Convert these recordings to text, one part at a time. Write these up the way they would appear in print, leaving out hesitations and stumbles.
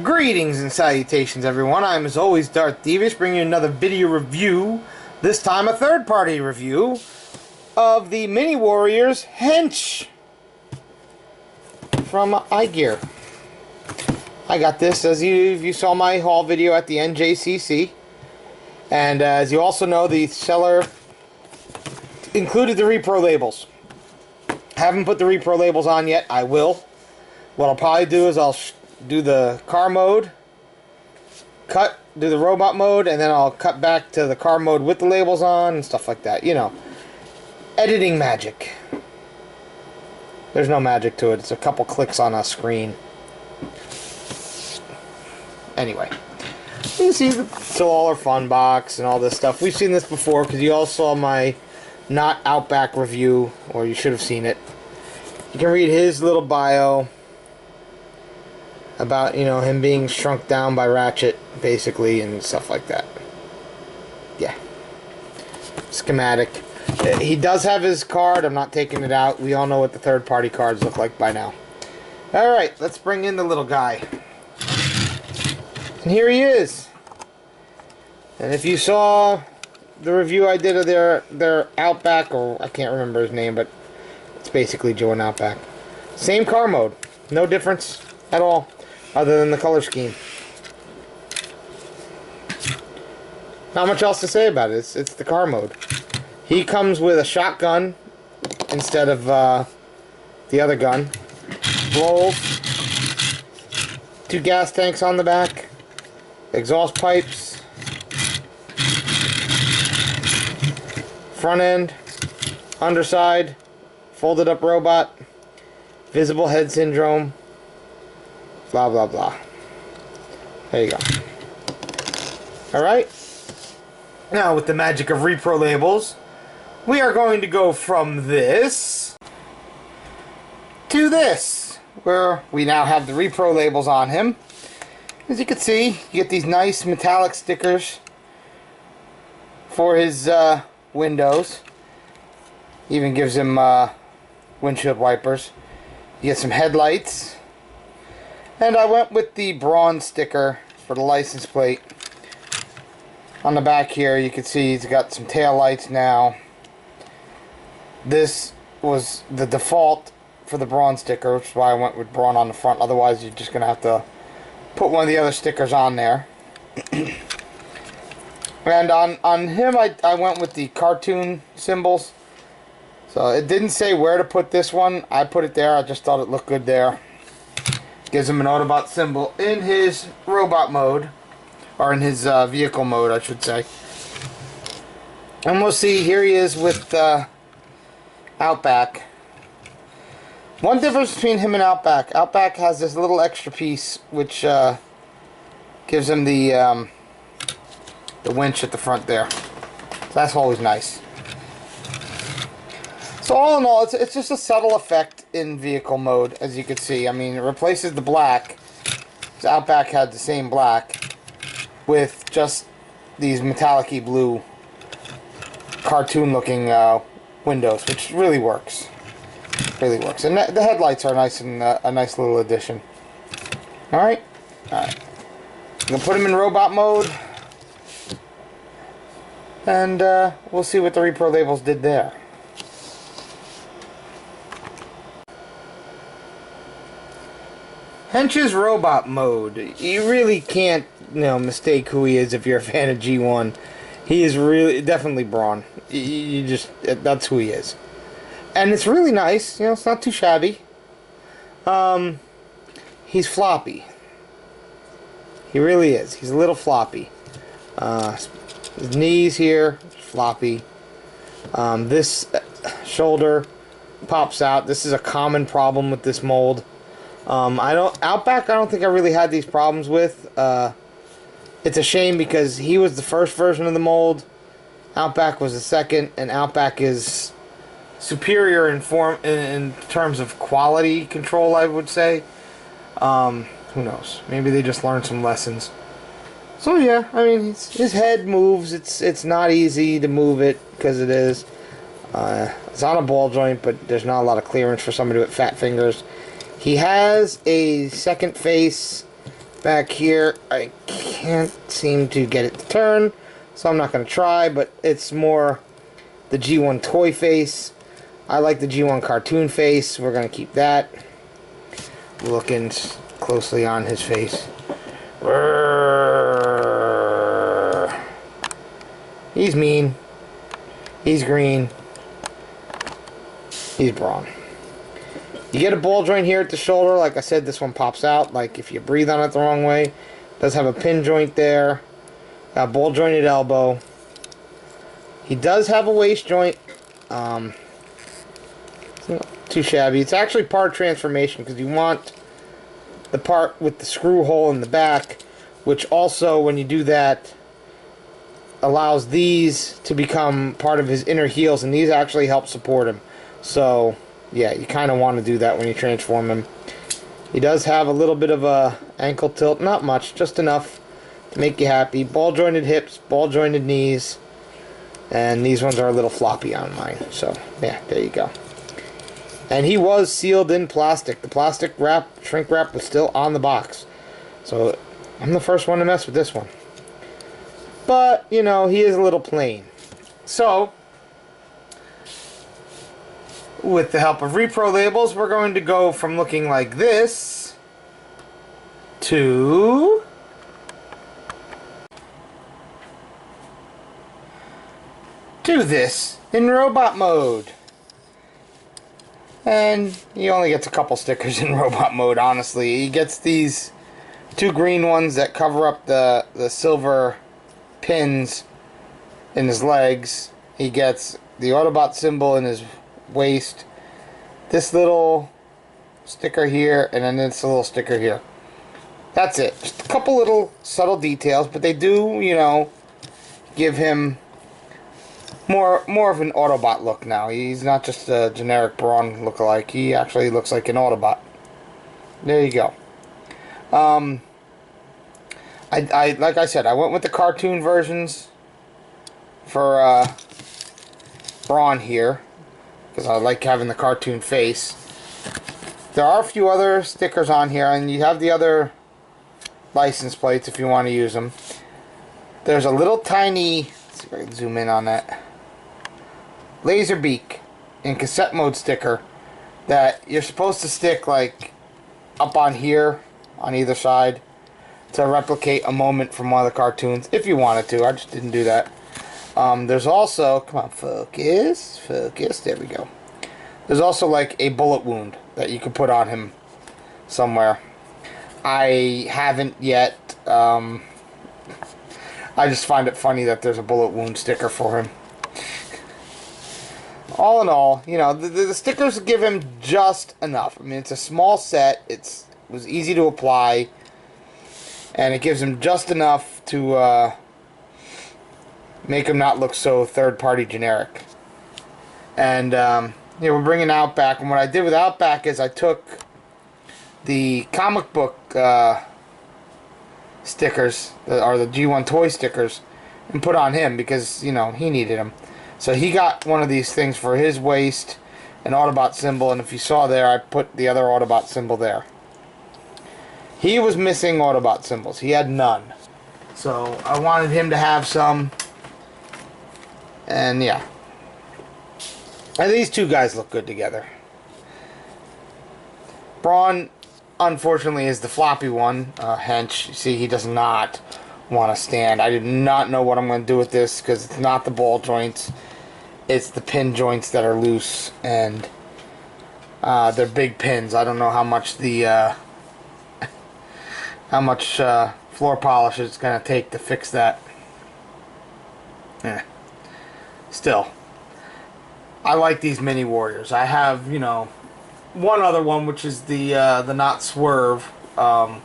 Greetings and salutations, everyone. I'm, as always, Darth Devious, bringing you another video review. This time, a third-party review of the Mini Warriors Hench from iGear. I got this, as you saw my haul video at the NJCC, and as you also know, the seller included the Reprolabels. Haven't put the Reprolabels on yet. I will. What I'll probably do is I'll do the car mode, do the robot mode, and then I'll cut back to the car mode with the labels on and stuff like that. You know, editing magic. There's no magic to it. It's a couple clicks on a screen. Anyway, you see the Solar Fun box and all this stuff. We've seen this before because you all saw my Not Outback review, or you should have seen it. You can read his little bio about, you know, him being shrunk down by Ratchet, basically, and stuff like that. Yeah. Schematic. He does have his card. I'm not taking it out. We all know what the third-party cards look like by now. Alright, let's bring in the little guy. And here he is. And if you saw the review I did of their Outback, or I can't remember his name, but it's basically Joe and Outback. Same car mode. No difference at all, other than the color scheme. Not much else to say about it. It's the car mode. He comes with a shotgun instead of the other gun. Rolls. 2 gas tanks on the back. Exhaust pipes. Front end. Underside. Folded up robot. Visible head syndrome. Blah blah blah. There you go. Alright. Now with the magic of Reprolabels, we are going to go from this to this, where we now have the Reprolabels on him. As you can see, you get these nice metallic stickers for his windows. Even gives him windshield wipers. You get some headlights. And I went with the Brawn sticker for the license plate. On the back here, you can see he's got some tail lights now. This was the default for the Brawn sticker, which is why I went with Brawn on the front. Otherwise, you're just going to have to put one of the other stickers on there. And on him, I went with the cartoon symbols. So it didn't say where to put this one. I put it there. I just thought it looked good there. Gives him an Autobot symbol in his robot mode. Or in his vehicle mode, I should say. And we'll see, here he is with Outback. One difference between him and Outback. Outback has this little extra piece which gives him the winch at the front there. So that's always nice. So all in all, it's just a subtle effect in vehicle mode, as you can see. I mean, it replaces the black. Because Outback had the same black with just these metallic-y blue cartoon-looking windows, which really works. Really works. And the headlights are nice and a nice little addition. Alright? Alright. I'm going to put him in robot mode. And we'll see what the Reprolabels did there. Hench's robot mode. You really can't, you know, mistake who he is if you're a fan of G1. He is really, definitely Brawn. You just, that's who he is. And it's really nice, you know, it's not too shabby. He's floppy. He really is. He's a little floppy. His knees here, floppy. This shoulder pops out. This is a common problem with this mold. Outback, I don't think I really had these problems with. It's a shame because he was the first version of the mold. Outback was the second, and Outback is superior in terms of quality control, I would say. Who knows? Maybe they just learned some lessons. So yeah, I mean, his head moves. It's not easy to move it because it is. It's on a ball joint, but there's not a lot of clearance for somebody with fat fingers. He has a second face Back here, I can't seem to get it to turn, so I'm not going to try, but it's more the G1 toy face. I like the G1 cartoon face. We're going to keep that. Looking closely on his face. He's mean. He's green. He's Brawn. You get a ball joint here at the shoulder. Like I said, this one pops out. Like if you breathe on it the wrong way. It does have a pin joint there. Got a ball jointed elbow. He does have a waist joint. It's not too shabby. It's actually part transformation because you want the part with the screw hole in the back, which also, when you do that, allows these to become part of his inner heels, and these actually help support him. So yeah, you kind of want to do that when you transform him. He does have a little bit of a ankle tilt, not much, just enough to make you happy. Ball jointed hips, ball jointed knees, and these ones are a little floppy on mine. So yeah, there you go. And he was sealed in plastic. The plastic wrap, shrink wrap, was still on the box. So I'm the first one to mess with this one. But, you know, he is a little plain. So, with the help of Reprolabels, we're going to go from looking like this to this in robot mode. And he only gets a couple stickers in robot mode, honestly. He gets these two green ones that cover up the silver pins in his legs. He gets the Autobot symbol in his waist. This little sticker here, and then this little sticker here. That's it. Just a couple little subtle details, but they do, you know, give him more of an Autobot look now. He's not just a generic Brawn lookalike. He actually looks like an Autobot. There you go. I like I said, I went with the cartoon versions for Brawn here because I like having the cartoon face. There are a few other stickers on here, and you have the other license plates if you want to use them. There's a little tiny, let's see if I can zoom in on that, laser beak in cassette mode sticker that you're supposed to stick like up on here on either side to replicate a moment from one of the cartoons if you wanted to. I just didn't do that. There's also, come on, focus, there we go. There's also like a bullet wound that you could put on him somewhere. I haven't yet. I just find it funny that there's a bullet wound sticker for him. All in all, you know, the stickers give him just enough. I mean, it's a small set. It was easy to apply, and it gives him just enough to make him not look so third-party generic. And yeah, we're bringing Outback, and what I did with Outback is I took the comic book stickers, or the G1 toy stickers, and put on him because, you know, he needed them. So he got one of these things for his waist, an Autobot symbol, and if you saw there, I put the other Autobot symbol there. He was missing Autobot symbols. He had none. So I wanted him to have some. And yeah. And these two guys look good together. Brawn, unfortunately, is the floppy one. Hench, you see, he does not want to stand. I did not know what I'm going to do with this because it's not the ball joints. It's the pin joints that are loose, and they're big pins. I don't know how much the floor polish it's going to take to fix that. Yeah. Still, I like these mini warriors. I have, you know, one other one, which is the Not Swerve, which I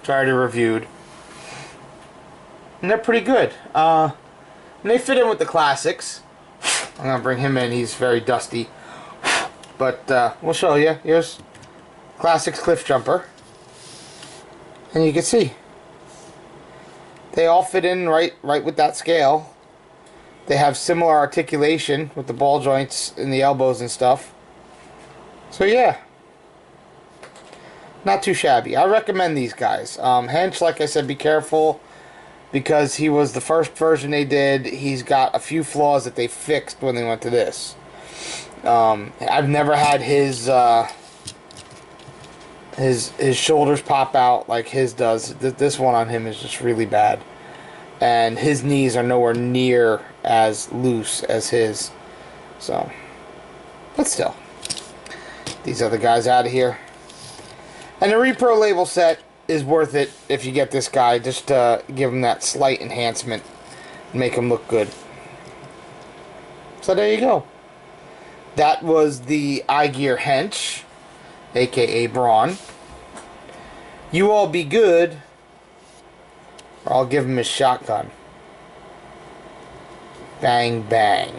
already reviewed, and they're pretty good. And they fit in with the classics. I'm gonna bring him in. He's very dusty, but we'll show you. Here's Classics Cliff Jumper, and you can see they all fit in right with that scale. They have similar articulation with the ball joints in the elbows and stuff. So yeah, not too shabby. I recommend these guys. Hench, like I said, be careful, because he was the first version they did. He's got a few flaws that they fixed when they went to this. I've never had his shoulders pop out like his does. This one on him is just really bad, and his knees are nowhere near as loose as his. So, but still, these other guys out of here. And the Reprolabel set is worth it if you get this guy, just to give him that slight enhancement and make him look good. So there you go. That was the iGear Hench, aka Brawn. You all be good, or I'll give him his shotgun. Bang, bang.